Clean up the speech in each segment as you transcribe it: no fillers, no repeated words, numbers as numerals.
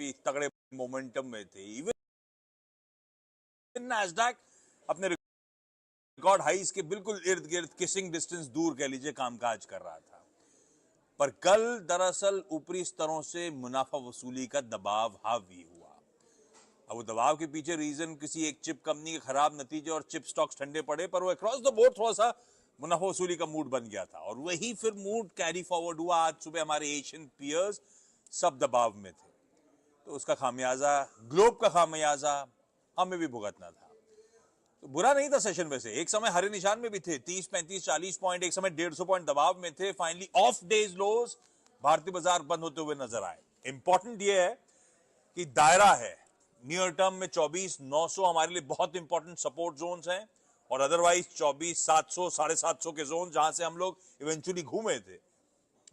काफी तगड़े मोमेंटम में थे। इवन नैस्डैक अपने रिकॉर्ड हाइस के बिल्कुल इर्द गिर्द किसिंग डिस्टेंस दूर कह लीजिए कामकाज कर रहा था। पर कल दरअसल ऊपरी स्तरों से मुनाफा वसूली का दबाव हावी हुआ। अब वो दबाव के पीछे रीजन किसी एक चिप कंपनी के खराब नतीजे और चिप स्टॉक्स ठंडे पड़े, पर वो अक्रॉस द बोर्ड थोड़ा सा मुनाफा वसूली का मूड बन गया था और वही फिर मूड कैरी फॉरवर्ड हुआ। आज सुबह हमारे एशियन पीयर्स सब दबाव में थे, तो उसका खामियाजा, ग्लोब का खामियाजा हमें भी भुगतना था। तो बुरा नहीं था सेशन वैसे, एक समय हरे निशान में भी थे, 30, 35, 40 पॉइंट, एक समय 150 पॉइंट दबाव में थे। फाइनली ऑफ डेज लोज भारतीय बाजार बंद होते हुए नजर आए। इंपॉर्टेंट ये है कि दायरा है नियर टर्म में 24,900 हमारे लिए बहुत इंपॉर्टेंट सपोर्ट जोन्स हैं, और अदरवाइज 24,700, 750 के जोन जहां से हम लोग इवेंचुअली घूमे थे।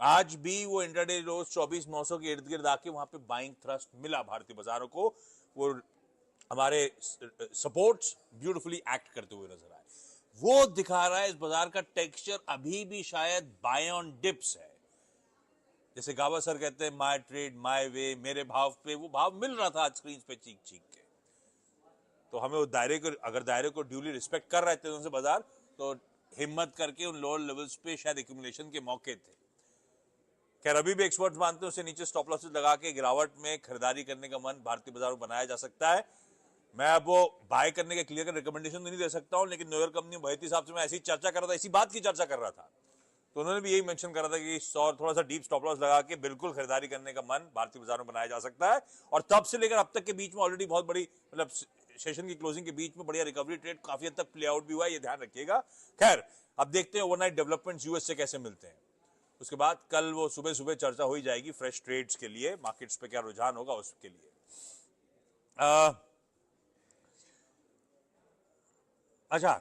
आज भी वो इंटरडे लोज 24,900 के इर्द गिर्द आके वहां पे बाइंग थ्रस्ट मिला भारतीय बाजारों को। वो हमारे सपोर्ट्स ब्यूटीफुली एक्ट करते हुए नजर आए। वो दिखा रहा है इस बाजार का टेक्सचर अभी भी शायद बाय ऑन डिप्स है। जैसे गावस्कर कहते हैं माय ट्रेड माय वे, मेरे भाव पे वो भाव मिल रहा था आज स्क्रीन पे चीख चीख के। तो हमें वो दायरे को, अगर दायरे को ड्यूली रिस्पेक्ट कर रहे थे उनसे बाजार, तो हिम्मत करके उन लोअर लेवल्स पे शायद एक्यूमुलेशन के मौके थे। खैर अभी भी एक्सपर्ट्स मानते हैं उससे नीचे स्टॉप लॉसेस लगा के गिरावट में खरीदारी करने का मन भारतीय बाजार में बनाया जा सकता है। मैं अब वो बाय करने का क्लियर रिकमेंडेशन तो नहीं दे सकता हूं, लेकिन न्यूयॉर्क कंपनी बहती साहब से मैं ऐसी चर्चा कर रहा था, इसी बात की चर्चा कर रहा था, तो उन्होंने भी यही मेंशन करा था कि थोड़ा सा डीप स्टॉप लॉस लगा के बिल्कुल खरीदारी करने का मन भारतीय बाजार में बनाया जा सकता है। और तब से लेकर अब तक के बीच में ऑलरेडी बहुत बड़ी, मतलब सेशन की क्लोजिंग के बीच में बढ़िया रिकवरी ट्रेड काफी हद तक प्ले आउट भी हुआ है, ये ध्यान रखिएगा। खैर अब देखते हैं ओवरनाइट डेवलपमेंट्स यूएस से कैसे मिलते हैं। उसके बाद कल वो सुबह सुबह चर्चा हो ही जाएगी फ्रेश ट्रेड्स के लिए, मार्केट्स पे क्या रुझान होगा उसके लिए। अच्छा,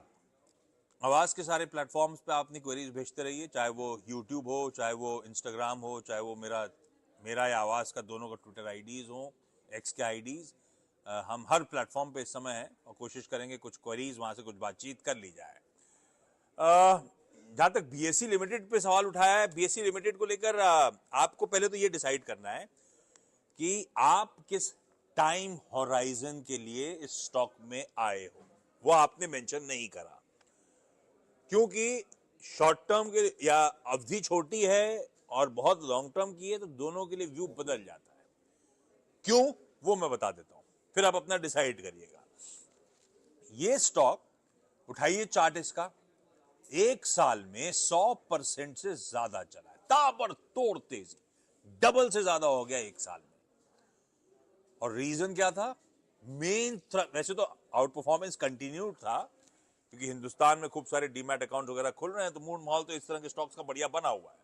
आवाज के सारे प्लेटफॉर्म्स पे आप अपनी क्वेरीज भेजते रहिए, चाहे वो यूट्यूब हो, चाहे वो इंस्टाग्राम हो, चाहे वो मेरा या आवाज का दोनों का ट्विटर आईडीज हो, एक्स के आईडीज। हम हर प्लेटफॉर्म पे इस समय हैं और कोशिश करेंगे कुछ क्वेरीज वहां से कुछ बातचीत कर ली जाए। जहां तक बीएसई लिमिटेड पे सवाल उठाया है, बीएसई लिमिटेड को लेकर आपको पहले तो ये डिसाइड करना है कि आप किस टाइम होराइजन के लिए इस स्टॉक में आए हो। वो आपने मेंशन नहीं करा, क्योंकि शॉर्ट टर्म के या अवधि छोटी है और बहुत लॉन्ग टर्म की है, तो दोनों के लिए व्यू बदल जाता है। क्यों, वो मैं बता देता हूं, फिर आप अपना डिसाइड करिएगा। ये स्टॉक उठाइए चार्ट इसका, एक साल में 100% से ज्यादा चला है, ताबड़तोड़ तेजी, डबल से ज्यादा हो गया एक साल में। और रीजन क्या था? वैसे तो आउट परफॉर्मेंस कंटिन्यूड था, क्योंकि हिंदुस्तान में खूब सारे डीमैट अकाउंट वगैरह खुल रहे हैं, तो मूड माहौल तो इस तरह के स्टॉक्स का बढ़िया बना हुआ है।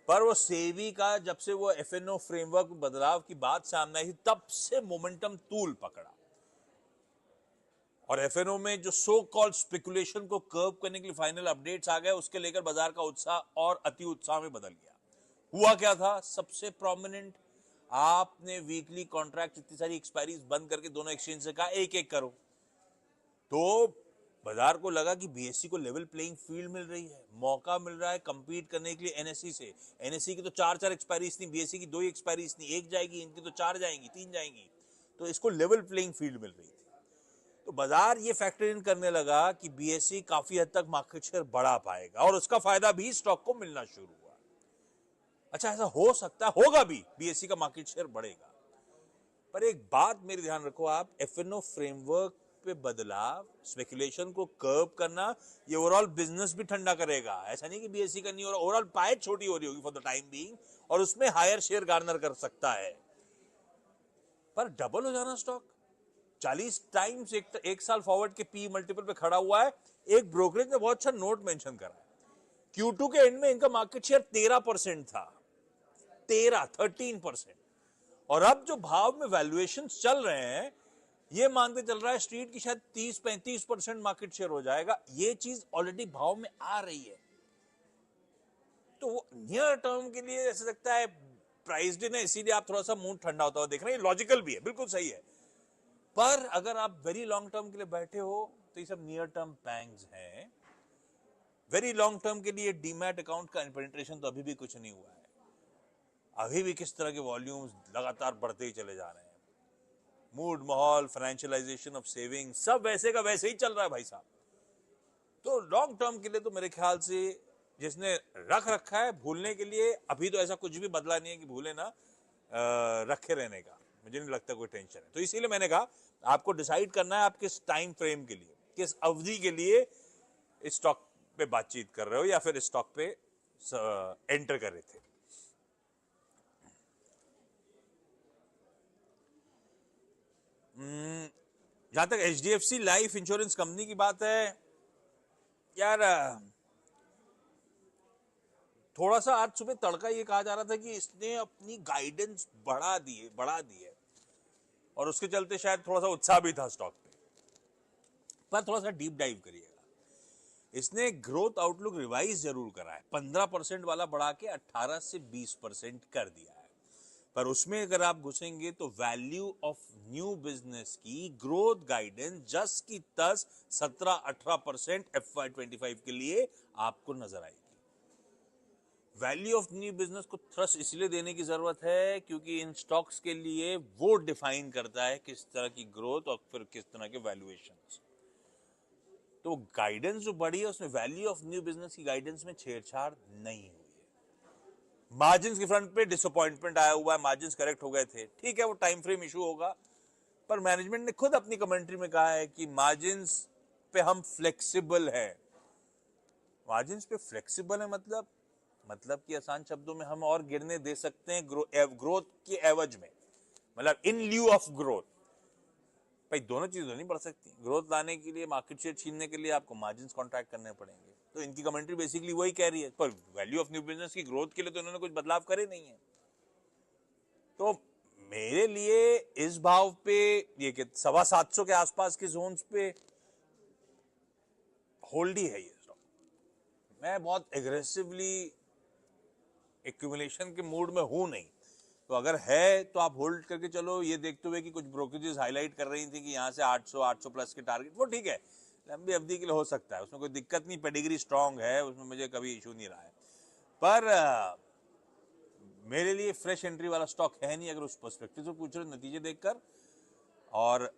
पर वो सेबी का जब से वो एफएनओ फ्रेमवर्क बदलाव की बात सामने आई, तब से मोमेंटम तूल पकड़ा। और एफएनओ में जो सो कॉल्ड स्पेकुलेशन को कर्व करने के लिए फाइनल अपडेट्स आ गए, उसके लेकर बाजार का उत्साह और अति उत्साह में बदल गया। हुआ क्या था? सबसे प्रोमिनेंट, आपने वीकली कॉन्ट्रैक्ट इतनी सारी एक्सपायरीज बंद करके दोनों एक्सचेंज से कहा एक एक करो, तो बाजार को लगा कि बीएसई को लेवल प्लेइंग फील्ड मिल रही है, मौका मिल रहा है कंपीट करने के लिए एनएसई से। एनएसई की तो 4 एक्सपायरीज थी, बीएसई की 2 एक्सपायरीज थी, एक जाएगी, इनकी तो 4 जाएंगी, 3 जाएंगी, तो इसको लेवल प्लेइंग फील्ड मिल रही थी। तो बाजार ये फैक्टर इन करने लगा कि बीएसई काफी हद तक मार्केट शेयर बढ़ा पाएगा, और उसका फायदा भी स्टॉक को मिलना शुरू हुआ। अच्छा, ऐसा हो सकता होगा भी, बीएसई का मार्केट शेयर बढ़ेगा। पर एक बात मेरे ध्यान रखो आप, एफएनओ फ्रेमवर्क पे बदलाव, स्पेकुलेशन को कर्व करना, ये ओवरऑल बिजनेस भी ठंडा करेगा। ऐसा नहीं कि बीएसई का नहीं हो रहा, ओवरऑल पाए छोटी हो रही होगी फॉर द टाइम बीइंग, और उसमें हायर शेयर गार्नर कर सकता है। पर डबल हो जाना स्टॉक, 40 टाइम्स एक साल फॉरवर्ड के पी मल्टीपल पे खड़ा हुआ है। एक ब्रोकरेज ने बहुत अच्छा नोट मेंशन करा है, Q2 के एंड में इनका मार्केट शेयर 13% था, 13% और अब जो भाव में वैल्यूएशन चल रहे हैं, ये मानते चल रहा है स्ट्रीट की शायद 30-35% मार्केट शेयर हो जाएगा। ये चीज ऑलरेडी भाव में आ रही है, तो नियर टर्म के लिए ऐसा लगता है प्राइस डे ना, इसीलिए आप थोड़ा सा मूड ठंडा होता हुआ देख रहे हैं। लॉजिकल भी है, बिल्कुल सही है, पर अगर आप वेरी लॉन्ग टर्म के लिए बैठे हो तो ये सब नियर टर्म पैंग्स हैं। वेरी लॉन्ग टर्म के लिए डीमैट अकाउंट का पेनिट्रेशन तो अभी भी कुछ नहीं हुआ है। अभी भी किस तरह के वॉल्यूम्स लगातार बढ़ते ही चले जा रहे हैं। मूड, माहौल, फाइनेंशियलाइजेशन ऑफ सेविंग सब वैसे का वैसे ही चल रहा है भाई साहब। तो लॉन्ग टर्म के लिए तो मेरे ख्याल से जिसने रख रखा है भूलने के लिए, अभी तो ऐसा कुछ भी बदला नहीं है कि भूले ना, रखे रहने का मुझे नहीं लगता कोई टेंशन है। तो इसीलिए मैंने कहा आपको डिसाइड करना है आप किस टाइम फ्रेम के लिए, किस अवधि के लिए इस स्टॉक पे बातचीत कर रहे हो या फिर इस स्टॉक पे एंटर कर रहे थे। जहां तक HDFC लाइफ इंश्योरेंस कंपनी की बात है यार, थोड़ा सा आज सुबह तड़का ये कहा जा रहा था कि इसने अपनी गाइडेंस बढ़ा दी है और उसके चलते शायद थोड़ा सा उत्साह भी था स्टॉक पे। पर थोड़ा सा डीप डाइव करिएगा, इसने ग्रोथ आउटलुक रिवाइज जरूर करा है, 15% वाला बढ़ा के 18 से 20% कर दिया है। पर उसमें अगर आप घुसेंगे तो वैल्यू ऑफ न्यू बिजनेस की ग्रोथ गाइडेंस जस की तस 17-18% FY25 के लिए आपको नजर आएगी। वैल्यू ऑफ न्यू बिजनेस को थ्रस्ट इसलिए देने की जरूरत है क्योंकि इन स्टॉक्स के लिए वो डिफाइन करता है किस तरह की ग्रोथ और फिर किस तरह के वैल्यूएशंस। तो गाइडेंस जो बढ़ी है उसमें वैल्यू ऑफ न्यू बिजनेस की गाइडेंस में छेड़छाड़ नहीं हुई है। मार्जिन्स के फ्रंट पे डिसअपॉइंटमेंट आया हुआ है, मार्जिन्स करेक्ट हो गए थे, ठीक है वो टाइम फ्रेम इशू होगा, पर मैनेजमेंट ने खुद अपनी कमेंट्री में कहा है कि मार्जिन्स पे हम फ्लेक्सिबल है। मार्जिन्स पे फ्लेक्सिबल है मतलब कि आसान शब्दों में हम और गिरने दे सकते हैं ग्रोथ के एवज में, मतलब इन ल्यू ऑफ ग्रोथ। भाई दोनों चीजें नहीं बढ़ सकती, ग्रोथ लाने के लिए, मार्केट शेयर छीनने के लिए आपको मार्जिन्स कॉन्ट्रैक्ट करने पड़ेंगे। तो इनकी कमेंट्री बेसिकली वही कह रही है, पर वैल्यू ऑफ न्यू बिजनेस की ग्रोथ के लिए तो इन्होंने कुछ बदलाव करे नहीं है। तो मेरे लिए इस भाव पे ये 725 के आसपास के जोन्स पे होल्ड ही है ये स्टॉक। मैं बहुत एग्रेसिवली एक्यूमुलेशन के मूड में हूं नहीं, तो अगर है तो आप होल्ड करके चलो, ये देखते हुए कि कुछ ब्रोकरेजेस हाईलाइट कर रही थी कि यहाँ से 800 प्लस के टारगेट, वो ठीक है, लंबी अवधि के लिए हो सकता है, उसमें कोई दिक्कत नहीं, पेडिग्री स्ट्रांग है, उसमें मुझे कभी इशू नहीं रहा है। पर मेरे लिए फ्रेश एंट्री वाला स्टॉक है नहीं अगर उस पर्सपेक्टिव से पूछ रहे नतीजे देखकर। और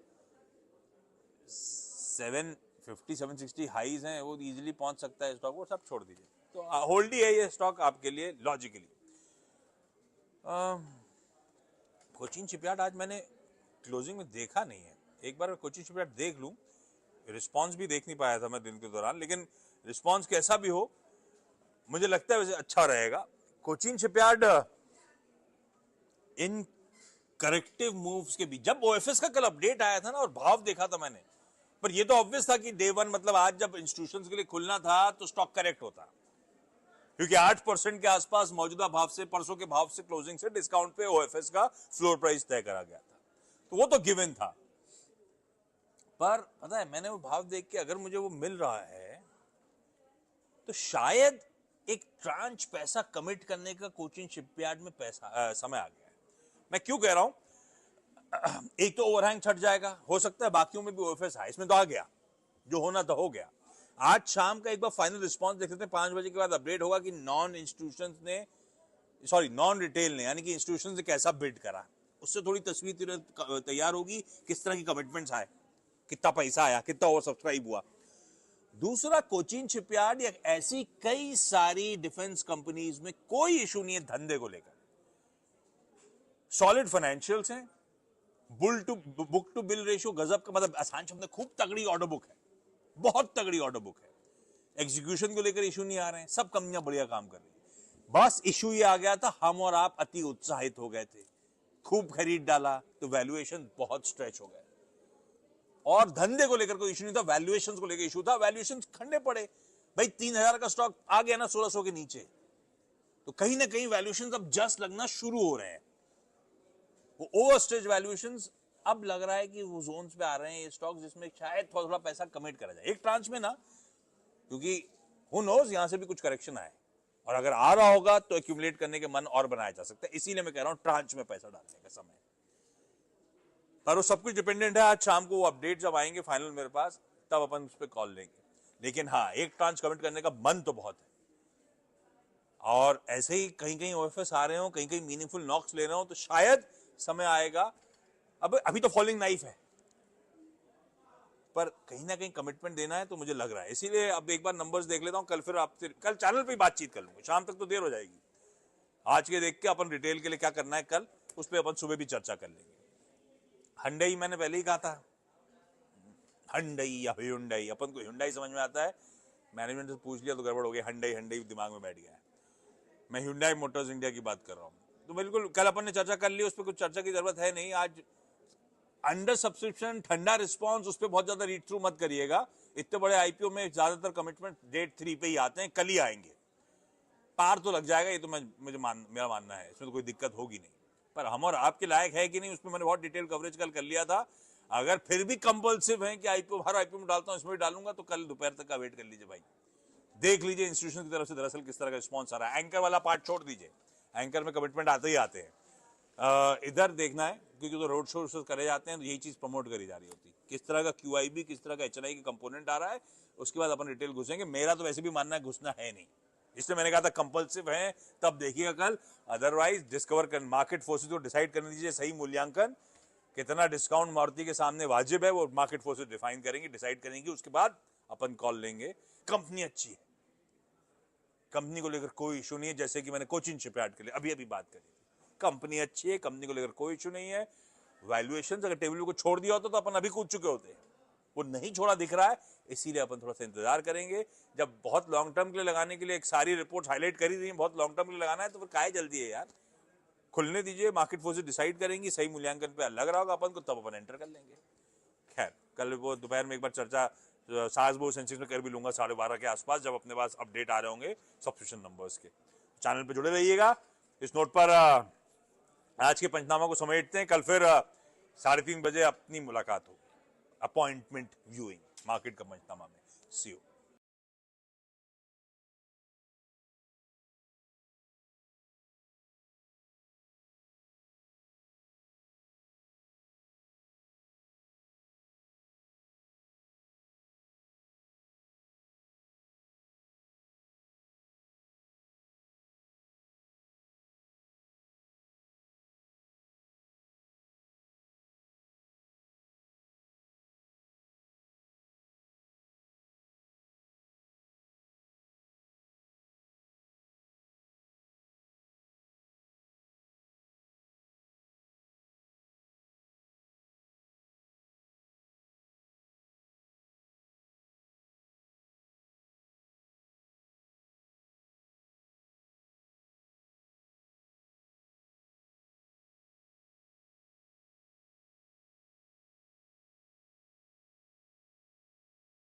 750-760 हाईज हैं, वो इजीली पहुंच सकता है स्टॉक, वो सब छोड़ दीजिए। तो होल्ड ही है ये स्टॉक आपके लिए लॉजिकली। कोचिन शिपयार्ड आज मैंने क्लोजिंग में देखा नहीं है, एक बार कोचिन शिपयार्ड देख लूं, रिस्पांस भी देख नहीं पाया था मैं दिन के दौरान, लेकिन रिस्पांस कैसा भी हो मुझे लगता है वैसे अच्छा रहेगा। कोचिन शिपयार्ड इन करेक्टिव मूव्स के बीच, जब ओएफएस का कल अपडेट आया था ना और भाव देखा था मैंने, पर ये तो ऑब्वियस था कि डे वन मतलब आज जब इंस्टीट्यूशंस के लिए खुलना था तो स्टॉक करेक्ट होता, क्योंकि 8% के आसपास मौजूदा भाव से, परसों के भाव से, क्लोजिंग से डिस्काउंट पे ओएफएस का फ्लोर प्राइस तय करा गया था, तो वो तो गिवन था। पर पता है मैंने वो भाव देख के अगर मुझे वो मिल रहा है तो शायद एक ट्रांच पैसा कमिट करने का कोचिन शिपयार्ड में समय आ गया है। मैं क्यों कह रहा हूं, एक तो ओवरहैंग छट जाएगा, हो सकता है बाकियों में भी ओएफएस आए, इसमें तो आ गया, जो होना तो हो गया। आज शाम का एक बार फाइनल रिस्पांस देख सकते हैं, 5 बजे के बाद अपडेट होगा कि नॉन रिटेल ने यानी कि इंस्टीट्यूशन ने कैसा बिड करा, उससे थोड़ी तस्वीर तैयार होगी, किस तरह की कमिटमेंट्स आए, कितना पैसा आया, कितना ओवर सब्सक्राइब हुआ। दूसरा, कोचिन शिपयार्ड या ऐसी कई सारी डिफेंस कंपनीज में कोई इशू नहीं है धंधे को लेकर, सॉलिड फाइनेंशियल्स हैं, बुक टू बिल रेशियो गजब का, मतलब आसान शब्द में खूब तगड़ी ऑर्डर बुक है, बहुत तगड़ी ऑर्डर बुक है, एग्जीक्यूशन को लेकर इशू नहीं आ रहे हैं, सब कंपनियां बढ़िया काम कर रही हैं। बस इशू ये आ गया था, हम और आप अति उत्साहित हो गए थे, खूब खरीद डाला तो वैल्यूएशन बहुत स्ट्रेच हो गए, और धंधे को लेकर कोई इशू नहीं था, वैल्यूएशन को लेकर इशू था, वैल्यूएशन खंडे पड़े। भाई 3000 का स्टॉक आ गया ना 1600 के नीचे, तो कहीं ना कहीं वैल्यूएशन अब जस्ट लगना शुरू हो रहे हैं, वो ओवर स्टेज वैल्यूएशंस अब लग रहा है कि वो जोन्स पे आ रहे हैं ये स्टॉक जिसमें शायद थोड़ा पैसा कमिट करा जाए एक ट्रांच में ना, क्योंकि हु नोज यहां से भी कुछ करेक्शन आए, और अगर आ रहा होगा तो एक्यूमुलेट करने के मन और बनाया जा सकता है, इसीलिए मैं कह रहा हूं ट्रांच में पैसा डालने का समय। पर वो सब कुछ डिपेंडेंट है, आज शाम को वो अपडेट जब आएंगे फाइनल मेरे पास तब अपन उस पर कॉल लेंगे, लेकिन हाँ एक ट्रांच कमिट करने का मन तो बहुत है। और ऐसे ही कहीं कहीं ओएफएस आ रहे हो, कहीं कहीं मीनिंगफुल नॉक्स ले रहे हो, तो शायद समय आएगा। अब अभी तो फॉलिंग नाइफ है, पर कहीं ना कहीं कमिटमेंट देना है, तो मुझे लग रहा है। इसीलिए अब एक बार नंबर्स देख लेता हूं, कल फिर आपसे कल चैनल पे बातचीत कर लूंगा, शाम तक तो देर हो जाएगी। आज के देख के अपन रिटेल के लिए क्या करना है कल, उस पर अपन सुबह भी चर्चा कर लेंगे। हंडई मैंने पहले ही कहा था, हंडई या ह्युंडई, अपन को ह्युंडई समझ में आता है, मैनेजमेंट से पूछ लिया तो गड़बड़ हो गई, हंडई हंडई दिमाग में बैठ गया है। मैं ह्युंडई मोटर्स इंडिया की बात कर रहा हूं। तो बिल्कुल कल अपन ने चर्चा कर ली, उस पर कुछ चर्चा की जरूरत है नहीं। आज अंडर सब्सक्रिप्शन, ठंडा रिस्पांस, उस पर बहुत ज्यादा रीड थ्रू मत करिएगा। इतने बड़े आईपीओ में ज्यादातर कमिटमेंट डेट 3 पे ही आते हैं, कल ही आएंगे। पार तो लग जाएगा, ये तो मेरा मानना है, इसमें तो कोई दिक्कत होगी नहीं। पर हम और आपके लायक है कि नहीं, उसमें मैंने बहुत डिटेल कवरेज कल कर लिया था। अगर फिर भी कंपल्सिव है कि आईपीओ हर आईपीओ में डालता हूं, इसमें भी डालूंगा, तो कल दोपहर तक का वेट कर लीजिए भाई। देख लीजिए इंस्टीट्यूशन की तरफ से दरअसल किस तरह का रिस्पॉन्स आ रहा है। एंकर वाला पार्ट छोड़ दीजिए, एंकर में कमिटमेंट आते ही आते हैं। इधर देखना है, क्योंकि तो रोड शो करे जाते हैं, तो यही चीज प्रमोट करी जा रही होती है। किस तरह का क्यूआईबी, किस तरह का एचएनआई का कंपोनेंट आ रहा है, उसके बाद अपन रिटेल घुसेंगे। मेरा तो वैसे भी मानना है घुसना है नहीं, इसलिए मैंने कहा था कंपल्सिव है, तब देखिएगा कल। अदरवाइज डिस्कवर कर, मार्केट फोर्सेस को डिसाइड करने दीजिए, सही मूल्यांकन कितना डिस्काउंट मारुति के सामने वाजिब है, वो मार्केट फोर्सेस डिफाइन करेंगे, डिसाइड करेंगे, उसके बाद अपन कॉल लेंगे। कंपनी अच्छी है, कंपनी को लेकर कोई इशू नहीं है, जैसे कि मैंने कोचिन शिपयार्ड के लिए अभी अभी बात करी थी। कंपनी अच्छी है, कंपनी को लेकर कोई इशू नहीं है। वैल्यूएशन अगर टेबल को छोड़ दिया होता तो अपन अभी कूद चुके होते, वो नहीं छोड़ा दिख रहा है, इसीलिए अपन थोड़ा सा इंतजार करेंगे। जब बहुत लॉन्ग टर्म के लिए लगाने के लिए एक सारी रिपोर्ट हाईलाइट करी थी, बहुत लॉन्ग टर्म के लिए लगाना है, तो फिर काहे जल्दी है यार, खुलने दीजिए, मार्केट फोर्सेस डिसाइड करेंगी, सही मूल्यांकन पे लग रहा होगा अपन को, तब अपन एंटर कर लेंगे। खैर कल वो दोपहर में एक बार चर्चा सासबो सेंसेक्स में कर भी लूंगा 12:30 के आसपास, जब अपने पास अपडेट आ रहे होंगे सब्सक्रिप्शन नंबर्स के। चैनल पे जुड़े रहिएगा। इस नोट पर आज के पंचनामा को समेटते हैं। कल फिर 3:30 बजे अपनी मुलाकात होगी, अपॉइंटमेंट व्यूइंग मार्केट का पंचनामा में। सी यू।